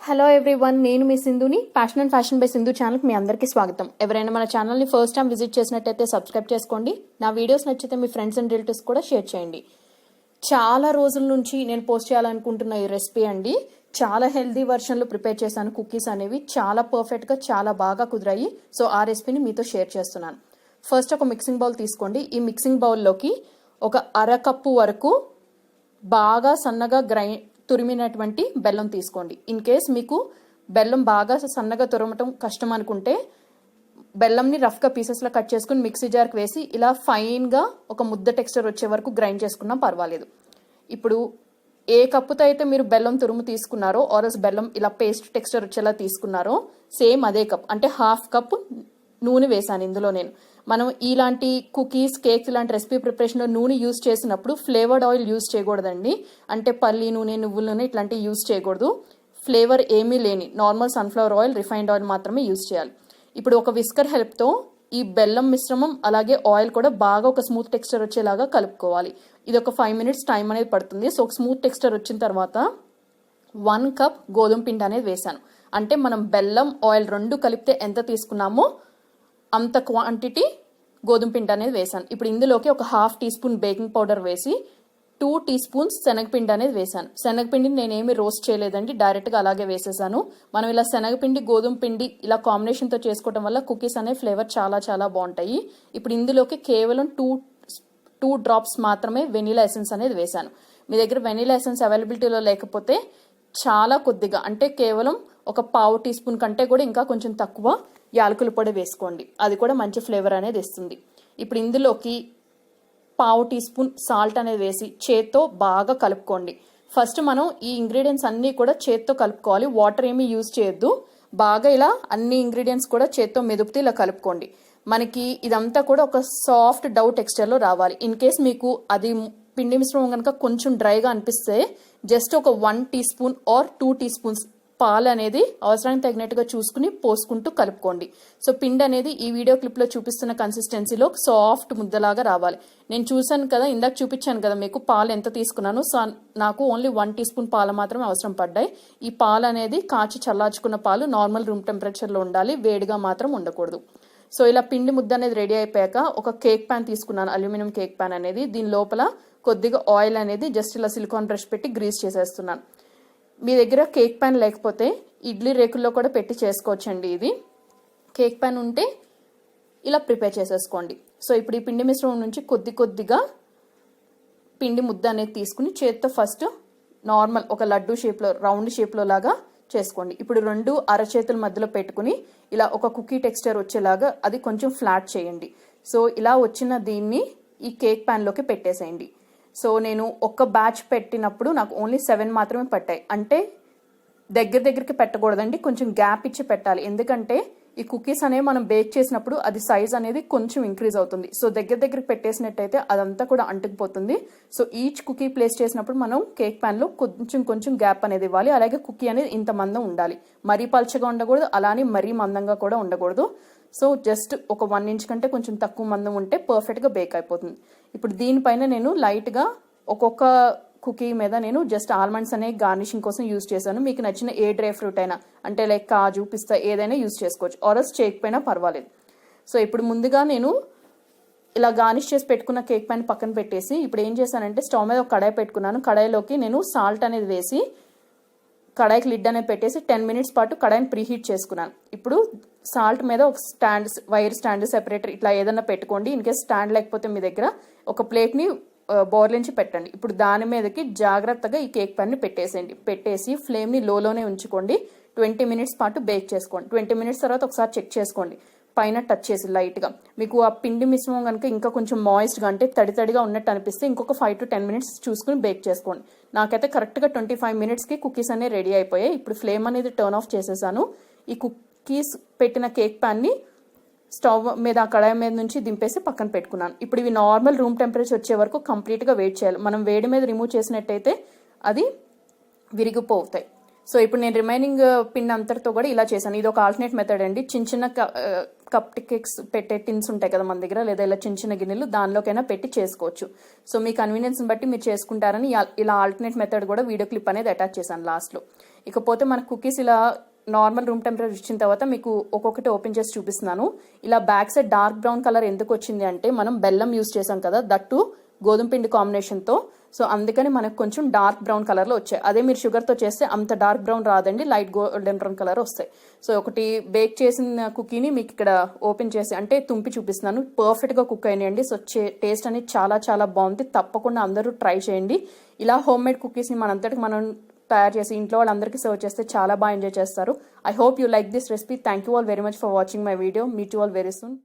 Hello everyone, నేను మీ సింధుని. Fashion and fashion by Sindhu ఛానల్కి మీ అందరికీ స్వాగతం. ఎవరైనా మన ఛానల్ని ఫస్ట్ టైం విజిట్ చేసినట్టయితే సబ్స్క్రైబ్ చేసుకోండి. నా వీడియోస్ నచ్చితే మీ ఫ్రెండ్స్ అండ్ రిలేటివ్స్ కూడా షేర్ చేయండి. చాలా రోజుల నుంచి నేను పోస్ట్ చేయాలనుకుంటున్న ఈ రెసిపీ అండి. చాలా హెల్దీ వర్షన్లో ప్రిపేర్ చేశాను. కుకీస్ అనేవి చాలా పర్ఫెక్ట్గా చాలా బాగా కుదిరాయి. సో ఆ రెసిపీని మీతో షేర్ చేస్తున్నాను. ఫస్ట్ ఒక మిక్సింగ్ బౌల్ తీసుకోండి. ఈ మిక్సింగ్ బౌల్లోకి ఒక అరకప్పు వరకు బాగా సన్నగా తురిమినటువంటి బెల్లం తీసుకోండి. ఇన్ కేస్ మీకు బెల్లం బాగా సన్నగా తురమటం కష్టం అనుకుంటే బెల్లంని రఫ్గా పీసెస్లో కట్ చేసుకుని మిక్సీ జార్కి వేసి ఇలా ఫైన్గా ఒక ముద్ద టెక్స్చర్ వచ్చే వరకు గ్రైండ్ చేసుకున్నా పర్వాలేదు. ఇప్పుడు ఏ కప్పుతో అయితే మీరు బెల్లం తురుము తీసుకున్నారో ఆర్ఎస్ బెల్లం ఇలా పేస్ట్ టెక్స్చర్ వచ్చేలా తీసుకున్నారో సేమ్ అదే కప్ అంటే హాఫ్ కప్ నూనె వేసాను ఇందులో. మనం ఇలాంటి కుకీస్, కేక్స్ ఇలాంటి రెసిపీ ప్రిపరేషన్లో నూనె యూజ్ చేసినప్పుడు ఫ్లేవర్డ్ ఆయిల్ యూజ్ చేయకూడదండి. అంటే పల్లి నూనె, నువ్వుల నూనె ఇట్లాంటివి యూజ్ చేయకూడదు. ఫ్లేవర్ ఏమీ లేని normal sunflower oil, refined oil మాత్రమే యూజ్ చేయాలి. ఇప్పుడు ఒక విస్కర్ హెల్ప్తో ఈ బెల్లం మిశ్రమం అలాగే ఆయిల్ కూడా బాగా ఒక స్మూత్ టెక్స్చర్ వచ్చేలాగా కలుపుకోవాలి. ఇది ఒక 5 minutes టైం అనేది పడుతుంది. సో ఒక స్మూత్ టెక్స్చర్ వచ్చిన తర్వాత 1 cup గోధుమ పిండి అనేది వేసాను. అంటే మనం బెల్లం, ఆయిల్ రెండు కలిపితే ఎంత తీసుకున్నామో అంత క్వాంటిటీ గోధుమ పిండి అనేది వేసాను. ఇప్పుడు ఇందులోకి ఒక 1/2 teaspoon బేకింగ్ పౌడర్ వేసి 2 teaspoons శనగపిండి అనేది వేసాను. శనగపిండిని నేనేమి రోస్ట్ చేయలేదండి, డైరెక్ట్గా అలాగే వేసేసాను. మనం ఇలా శనగపిండి, గోధుమ పిండి ఇలా కాంబినేషన్తో చేసుకోవడం వల్ల కుకీస్ అనే ఫ్లేవర్ చాలా చాలా బాగుంటాయి. ఇప్పుడు ఇందులోకి కేవలం 2 drops మాత్రమే వెనీలా ఎసెన్స్ అనేది వేసాను. మీ దగ్గర వెనీలా ఎసెన్స్ అవైలబిలిటీలో లేకపోతే చాలా కొద్దిగా అంటే కేవలం ఒక 1/2 teaspoon కంటే కూడా ఇంకా కొంచెం తక్కువ యాలకుల పొడి వేసుకోండి. అది కూడా మంచి ఫ్లేవర్ అనేది ఇస్తుంది. ఇప్పుడు ఇందులోకి 1/2 teaspoon సాల్ట్ అనేది వేసి చేత్తో బాగా కలుపుకోండి. ఫస్ట్ మనం ఈ ఇంగ్రీడియంట్స్ అన్నీ కూడా చేత్తో కలుపుకోవాలి. వాటర్ ఏమీ యూజ్ చేయొద్దు. బాగా ఇలా అన్ని ఇంగ్రీడియంట్స్ కూడా చేత్తో మెదుపుతూ ఇలా కలుపుకోండి. మనకి ఇదంతా కూడా ఒక సాఫ్ట్ డౌ టెక్స్చర్లో రావాలి. ఇన్ కేస్ మీకు అది పిండి మిశ్రమం కనుక కొంచెం డ్రైగా అనిపిస్తే జస్ట్ ఒక 1 teaspoon ఆర్ 2 teaspoons పాలు అనేది అవసరానికి తగినట్టుగా చూసుకుని పోసుకుంటూ కలుపుకోండి. సో పిండి అనేది ఈ వీడియో క్లిప్లో చూపిస్తున్న కన్సిస్టెన్సీలో సాఫ్ట్ ముద్దలాగా రావాలి. నేను చూసాను కదా, ఇందాక చూపించాను కదా మీకు పాలు ఎంత తీసుకున్నాను. సో నాకు ఓన్లీ 1 teaspoon పాలు మాత్రమే అవసరం పడ్డాయి. ఈ పాలు అనేది కాచి చల్లార్చుకున్న పాలు, నార్మల్ రూమ్ టెంపరేచర్లో ఉండాలి, వేడిగా మాత్రం ఉండకూడదు. సో ఇలా పిండి ముద్ద అనేది రెడీ అయిపోయాక ఒక కేక్ ప్యాన్ తీసుకున్నాను, అల్యూమినియం కేక్ ప్యాన్ అనేది. దీని లోపల కొద్దిగా ఆయిల్ అనేది జస్ట్ ఇలా సిలికాన్ బ్రష్ పెట్టి గ్రీస్ చేసేస్తున్నాను. మీ దగ్గర కేక్ ప్యాన్ లేకపోతే ఇడ్లీ రేకుల్లో కూడా పెట్టి చేసుకోవచ్చండి. ఇది కేక్ ప్యాన్ ఉంటే ఇలా ప్రిపేర్ చేసేసుకోండి. సో ఇప్పుడు ఈ పిండి మిశ్రమం నుంచి కొద్దిగా పిండి ముద్ద అనేది తీసుకుని చేత్తో ఫస్ట్ నార్మల్ ఒక లడ్డు షేప్లో, రౌండ్ షేప్లో లాగా చేసుకోండి. ఇప్పుడు 2 అరచేతుల మధ్యలో పెట్టుకుని ఇలా ఒక కుకీ టెక్స్చర్ వచ్చేలాగా అది కొంచెం ఫ్లాట్ చేయండి. సో ఇలా వచ్చిన దీన్ని ఈ కేక్ ప్యాన్లోకి పెట్టేసేయండి. సో నేను ఒక్క బ్యాచ్ పెట్టినప్పుడు నాకు ఓన్లీ 7 మాత్రమే పట్టాయి. అంటే దగ్గరికి పెట్టకూడదండి, కొంచెం గ్యాప్ ఇచ్చి పెట్టాలి. ఎందుకంటే ఈ కుకీస్ అనేవి మనం బేక్ చేసినప్పుడు అది సైజ్ అనేది కొంచెం ఇంక్రీజ్ అవుతుంది. సో దగ్గరికి పెట్టేసినట్టయితే అదంతా కూడా అంటుకుపోతుంది. సో ఈచ్ కుకీ ప్లేస్ చేసినప్పుడు మనం కేక్ ప్యాన్లో కొంచెం గ్యాప్ అనేది ఇవ్వాలి. అలాగే కుకీ అనేది ఇంత మందం ఉండాలి, మరీ పల్చగా ఉండకూడదు, అలానే మరీ మందంగా కూడా ఉండకూడదు. సో జస్ట్ ఒక 1 inch కంటే కొంచెం తక్కువ మందం ఉంటే పర్ఫెక్ట్గా బేక్ అయిపోతుంది. ఇప్పుడు దీనిపైన నేను లైట్గా ఒక్కొక్క కుకీ మీద నేను జస్ట్ ఆల్మండ్స్ అనే గార్నిషింగ్ కోసం యూజ్ చేశాను. మీకు నచ్చిన ఏ డ్రై ఫ్రూట్ అయినా, అంటే లైక్ కాజు, పిస్తా ఏదైనా యూజ్ చేసుకోవచ్చు, ఆర్ఎల్స్ చేయకపోయినా పర్వాలేదు. సో ఇప్పుడు ముందుగా నేను ఇలా గార్నిష్ చేసి పెట్టుకున్న కేక్ ప్యాన్ పక్కన పెట్టేసి ఇప్పుడు ఏం చేశానంటే స్టవ్ మీద ఒక కడాయి పెట్టుకున్నాను. కడాయిలోకి నేను సాల్ట్ అనేది వేసి కడాయికి లిడ్ అనేది పెట్టేసి 10 minutes పాటు కడాయిని ప్రీహీట్ చేసుకున్నాను. ఇప్పుడు సాల్ట్ మీద ఒక వైర్ స్టాండ్, సెపరేటర్ ఇట్లా ఏదైనా పెట్టుకోండి. ఇన్ కేస్ స్టాండ్ లేకపోతే మీ దగ్గర ఒక ప్లేట్ని బోర్లించి పెట్టండి. ఇప్పుడు దాని మీదకి జాగ్రత్తగా ఈ కేక్ ప్యాన్ని పెట్టేసేయండి. పెట్టేసి ఫ్లేమ్ని లోలోనే ఉంచుకోండి. 20 minutes పాటు బేక్ చేసుకోండి. 20 minutes తర్వాత ఒకసారి చెక్ చేసుకోండి పైన టచ్ చేసి లైట్గా. మీకు ఆ పిండి మిశ్రమం కనుక ఇంకా కొంచెం మాయిస్ట్గా అంటే తడిగా ఉన్నట్టు అనిపిస్తే ఇంకొక 5 to 10 minutes చూసుకుని బేక్ చేసుకోండి. నాకైతే కరెక్ట్గా 25 minutesకి కుకీస్ అనేవి రెడీ అయిపోయాయి. ఇప్పుడు ఫ్లేమ్ అనేది టర్న్ ఆఫ్ చేసేసాను. ఈ కుకీస్ పెట్టిన కేక్ ప్యాన్ని స్టవ్ మీద ఆ కడాయి మీద నుంచి దింపేసి పక్కన పెట్టుకున్నాను. ఇప్పుడు ఇవి నార్మల్ రూమ్ టెంపరేచర్ వచ్చే వరకు కంప్లీట్గా వెయిట్ చేయాలి. మనం వేడి మీద రిమూవ్ చేసినట్టయితే అది విరిగిపోతాయి. సో ఇప్పుడు నేను రిమైనింగ్ పిన్ అంతటితో కూడా ఇలా చేశాను. ఇది ఒక ఆల్టర్నేట్ మెథడ్ అండి. చిన్న చిన్న కప్ కేక్స్ పెట్టే టిన్స్ ఉంటాయి కదా మన దగ్గర, లేదా ఇలా చిన్న చిన్న గిన్నెలు దానిలోకైనా పెట్టి చేసుకోవచ్చు. సో మీ కన్వీనియన్స్ బట్టి మీరు చేసుకుంటారని ఇలా ఆల్టర్నేట్ మెథడ్ కూడా వీడియో క్లిప్ అనేది అటాచ్ చేశాను లాస్ట్లో. ఇకపోతే మన కుకీస్ ఇలా నార్మల్ రూమ్ టెంపరేచర్ ఇచ్చిన తర్వాత మీకు ఒక్కొక్కటి ఓపెన్ చేసి చూపిస్తున్నాను. ఇలా back side dark brown colour ఎందుకు వచ్చింది అంటే మనం బెల్లం యూస్ చేసాం కదా, దట్టు గోధుమ పిండి కాంబినేషన్తో. సో అందుకని మనకు కొంచెం డార్క్ బ్రౌన్ కలర్లో వచ్చాయి. అదే మీరు షుగర్తో చేస్తే అంత డార్క్ బ్రౌన్ రాదండి, లైట్ గోల్డెన్ బ్రౌన్ కలర్ వస్తాయి. సో ఒకటి బేక్ చేసిన కుకీని మీకు ఇక్కడ ఓపెన్ చేసి అంటే తుంపి చూపిస్తున్నాను. పర్ఫెక్ట్గా కుక్ అయినాయండి. సో టేస్ట్ అనేది చాలా చాలా బాగుంది. తప్పకుండా అందరూ ట్రై చేయండి. ఇలా హోమ్ మేడ్ కుకీస్ని మనంతటికి మనం తయారు చేసి ఇంట్లో వాళ్ళందరికీ సర్వ్ చేస్తే చాలా బాగా ఎంజాయ్ చేస్తారు. I hope you like this recipe. Thank you all very much for watching my video. Meet you all very soon.